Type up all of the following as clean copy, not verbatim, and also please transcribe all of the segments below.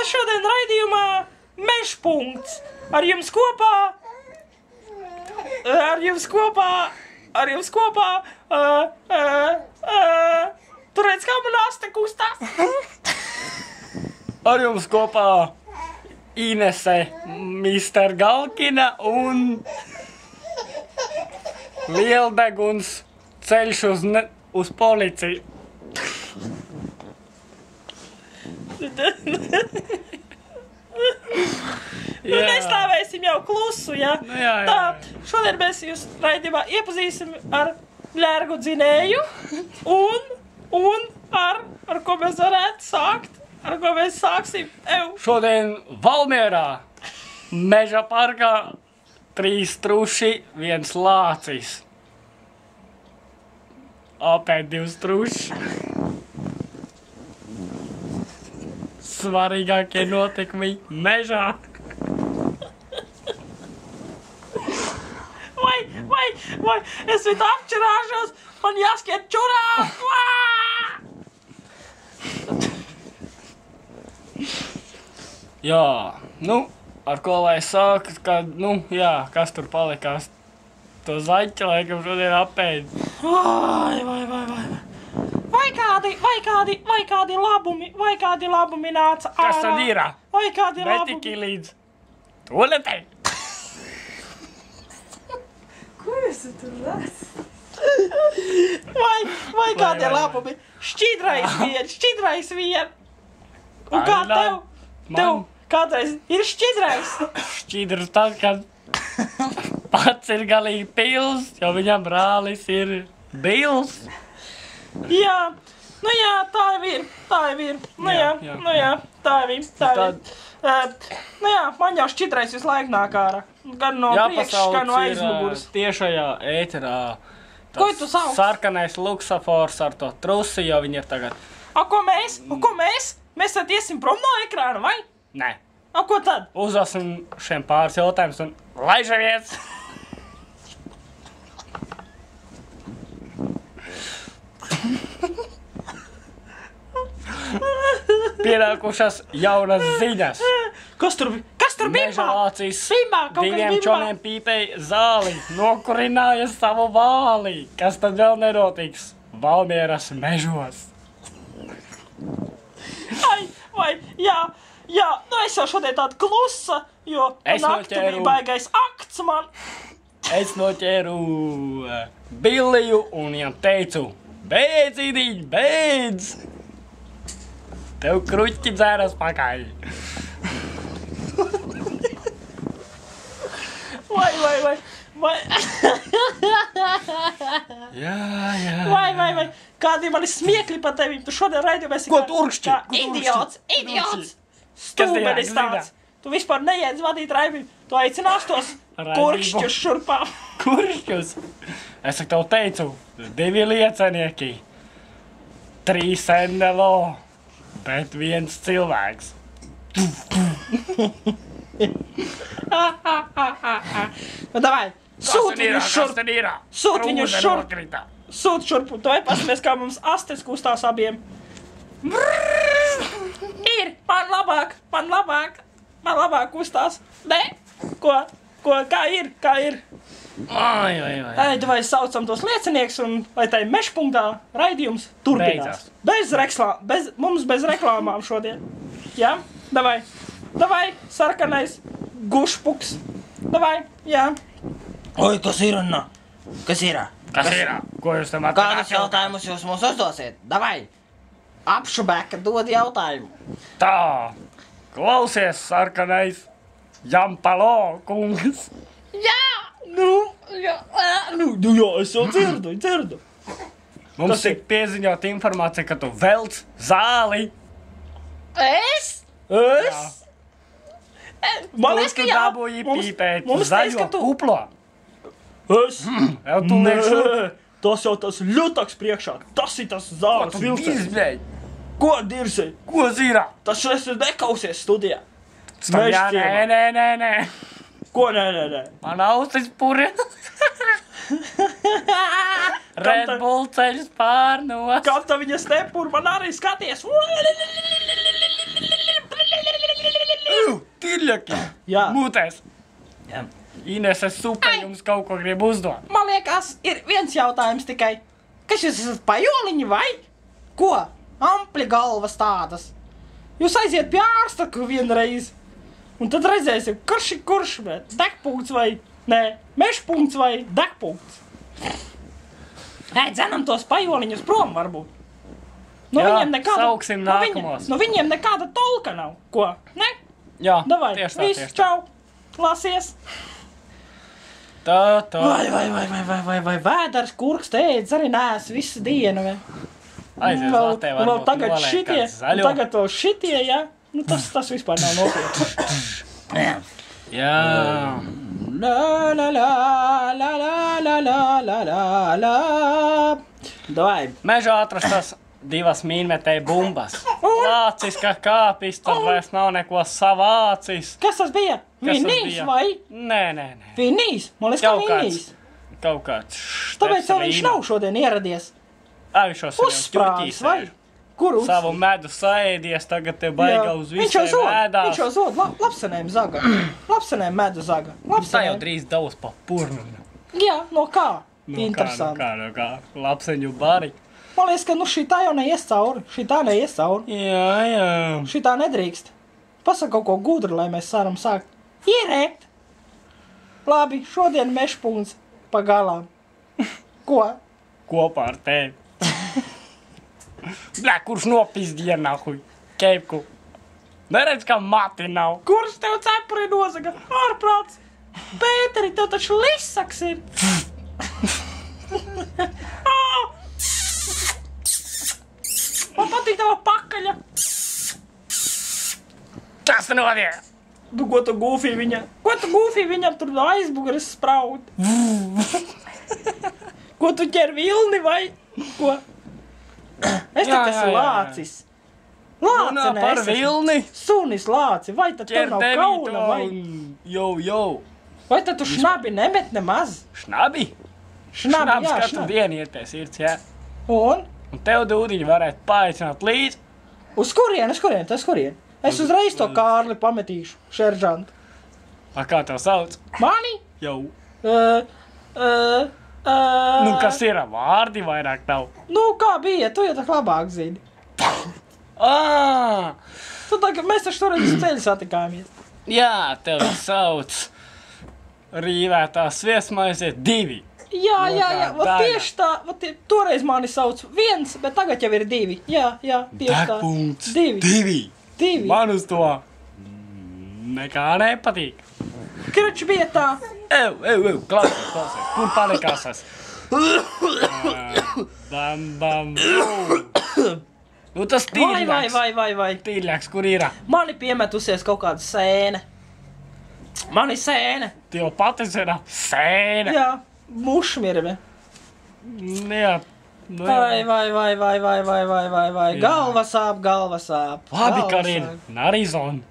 Šodien raidījumā Mežpunkts. Ar jums kopā, tu redz, kā man asta kustās? Ar jums kopā Inese, Mr. Galkina un Lieldeguns ceļš uz policiju. Nestāvēsim jau klusu, ja? Jā. Tā, šodien mēs jūs raidījumā iepazīsim ar ļērgu dzinēju un ar ko mēs varētu sākt. Ar ko mēs sāksim? Šodien Valmierā, Meža parkā, 3 truši, 1 lācis. Apēd 2 truši. Svarīgākie notikumi mežā. Vai, es viņu apčurāšos, man jāskiet čurā! Jā, ar ko lai sāku, kas tur palikās? To zaķi, laikam, šodien apēd. Vai kādi labumi nāca ārā? Kas tad ir? Vai kādi labumi? Netiki līdz toaletei. Ko jūs tur redz? Vai kādi labumi? Šķidrais vien. Un kā tev kādreiz ir šķidrais? Šķidrs tad, kad pats ir galīgi pils, jo viņam brālis ir bils. Jā, tā ir. Tā ir. Man jau šķidrais visu laiku nāk ārā. Gan no priekšas, gan no aizmuguras. Tiešajā ēterā Ko tu sauc? Sarkanais luksafors ar to trusi, jo viņi ir tagad. Ko mēs? Mēs tad iesim prom no ekrāna, vai? Nē. Ko tad? Uzdosim šiem pāris jautājumus un laižamies! Pienākušas jaunas ziņas. Kas tur Meža lācis kaut kas 2 čoniem pīpēja zāli, nokurināja savu vāli. Kas tad vēl nenotiks Valmieras mežos? Jā, es jau šodien tāda klusa, jo naktī bija baigais akts man. Es noķēru Billiju un viņam teicu, beidz, Idiņ, beidz! Tev kruķi dzēras pakaļ. Vai. Kādi mani smiekļi pa tevi, tu šodien raidījumies. Ko tu urkšķi? Idiots! Stūbenis tāds! Tu vispār neiedz vadīt raidījumu, tu aicinās tos kurkšķus šurpā. Kurkšķus? Es tev teicu, 2 liecenieki, 3 NLO, bet 1 cilvēks. Davai, sūt viņu šurp. Sūt šurp, tu paskaties, kā mums astes kustās abiem. Ir, man labāk kustās. Nē, kā ir? Vai saucam tos liecinieks un lai tai Mežpunktā raidījums turpinās. Mums bez reklāmām šodien. Jā, davai, sarkanais gušpuks. Davai, jā. Oi, kas ir? Ko jūs tam atradāt? Kādus jautājumus jūs mums uzdosiet? Davai, apšubēka dod jautājumu. Tā, klausies, sarkanais Jampalo kungs. Jā, es jau dzirdu. Mums ir pieziņot informācija, ka tu velc zāli. Es? Man liekas, ka jā. Dabūji pīpēt zaļo kuplo. Es? Nē, tas jau tas ļutaks priekšā. Tas ir tas zāles vilcējs. Ko dirsēji? Ko zirā? Tas šeit nekausies studijā. Nē. Ko nē? Man ausis puri. Red Bull ceļ spārnos. Kā tā viņa stepur, man arī skaties. Tirļaki. Jā. Mūtēs. Jā. Inese super jums kaut ko grib uzdot. Man liekas, ir viens jautājums tikai. Kas jūs esat pajoliņi vai? Ko? Ampli galvas tādas. Jūs aiziet pie ārsta vienreiz. Un tad redzēsim, kurš, bet degpunkts vai, nē, mešpunkts vai degpunkts. Dzenam tos pajoliņus prom varbūt. No Jā, viņiem nekāda, sauksim nākamos. No viņiem nekāda tolka nav. Ko? Ne? Jā, Davai, tieši tā, viss, tieši tā. čau. Lasies. Tā. Vai, vēders, kurks, tēdz, arī nēs visu dienu, vai? Aizies latē, Vēl varbūt tagad noliek šitie, kāds zaļo. tagad vēl šitie, jā? Nu, tas vispār nav nopietni. Jā. La la la la la la la la la la. Davai. Mežā atrastas 2 mīnmetēja bumbas. Lācis, kā kāpis, tad vairs nav neko savācis. Kas tas bija? Kas tas Vinīs bija? vai? Nē. Vinīs? Man liekas, ka Kaut kāds. vinīs. Kaut kāds. Tāpēc jau viņš nav šodien ieradies. Avišos Uzsprāvis vai? Kur uz? Savu medu saēdies, tagad te baigā uz Viņš jau visiem zod, ēdās. viņš jau zod, lapsenēm zaga. Lapsenēm medu zaga. Tā jau Lapsenēm. drīz davus pa purnu. Jā, no kā? No Interesanti. kā. Lapseņu bari. Man liekas, ka nu šitā jau neies cauri. Šitā neies cauri. Jā. Šitā nedrīkst. Pasaka kaut ko gudru, lai mēs varam sākt ierēkt. Labi, šodien mešpunkts pa galām. Ko? Kopā ar tevi. Bļā, kurš nopizdīja nahuj? Keipku. Neredz, kā mati nav. Kurš tev cepuri nozaga? Ārprāts! Pēteri, tev taču lisaks ir! Man patīk tava pakaļa! Kas te notiek? Nu, ko tu gūfī viņam tur no aizbugaras spraud? Ko tu ķer vilni vai? Ko? Es tā kas lācis. Lāci, Runā par vilni. Sunis lāci, vai tad tev Ķer nav kauna vai? Jau. Vai tad tu šnabi nemet nemaz? Šnabi? Šnabi, jā, katru šnabi. dienu iet pie sirds, jā. Un? Un tev dūdiņu varētu paaicināt līdzi. Uz kurien? Es uzreiz to Kārli pametīšu, šeržantu. A kā tev sauc? Mani? Jau. Nu, Kas ir vārdi vairāk nav? Nu, kā bija? Tu jau tā labāk zini. Mēs taču toreiz uz ceļu satikāmies. Jā, tevi sauc rīvētā sviesmaize 2. Jā, tā tieši tā, toreiz mani sauc 1, bet tagad jau ir 2. Jā, tieši tā. Degpunkts 2. 2. Man uz to nekā nepatīk. Krač bija tā. Klausies, kur palikās es? Bam. Nu tas tīrļaks. Vai. Tīrļaks, kur ir? Mani piemetusies kaut kāda sēne. Mani sēne. Tev pati zina sēne. Jā, mušmirve. Jā. Vai. Galva sāp. Labi, Karina. Narizon.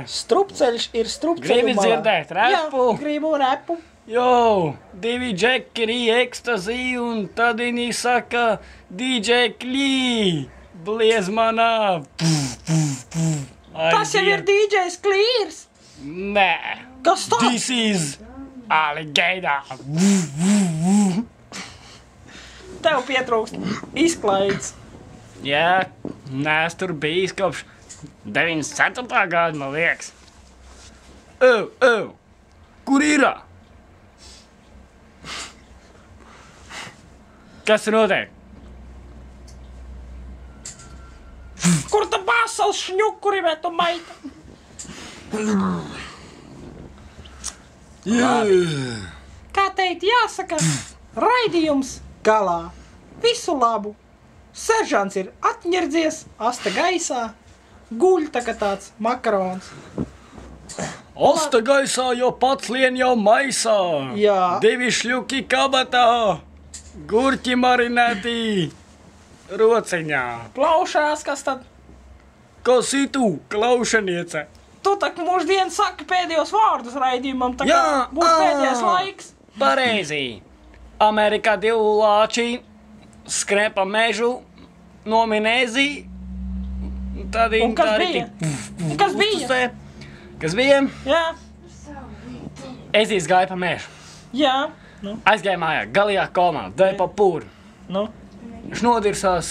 Strupceļš ir strupceļu Gribi malā. dzirdēt repu? Jā, gribu repu. Jo, 2 džekeri, ekstazī, un tad viņi saka DJ Klī, bliez manā. Tas jau ir DJs Klīrs. Nē. Kas tā? This is Alligator. Tev pietrūkst izklaides. Jā, nees tur bijis kopš 94. gada, man liekas. Kur ir? Kas notiek? Kur tu basals šņukuri, bet tu maita? Kā teikt, jāsaka, raidījums galā. Visu labu. Seržants ir atņerdzies, asta gaisā, guļ tā kā tāds makarons. Asta gaisā jau pats lien jau maisā. Jā. 2 šļuki kabatā. Gurķi marinētī. Rociņā. Plaušās, kas tad? Kas ir tu, klaušaniece? Tu tak mūždien saki pēdējos vārdus raidījumam, tā kā Jā, būs pēdējais laiks. Pareizi. Amerikā 2 lāči skrēja pa mežu, nominēzi. Tad Un kas bija? Kas bija? Kas bija? Jā, Es izgāju pa mežu. jā. Nu, Aizgāju mājā, galījā komā, dēja pa pūru. nu. Viņš nodirsās,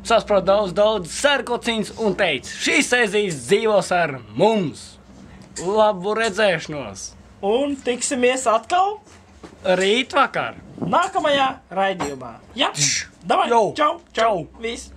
sasprot daudz sērkociņus un teica, šīs ezīs dzīvos ar mums. Labu redzēšanos. Un tiksimies atkal Rīt vakar. nākamajā raidījumā. Jā, davai, Jau. čau, čau, viss.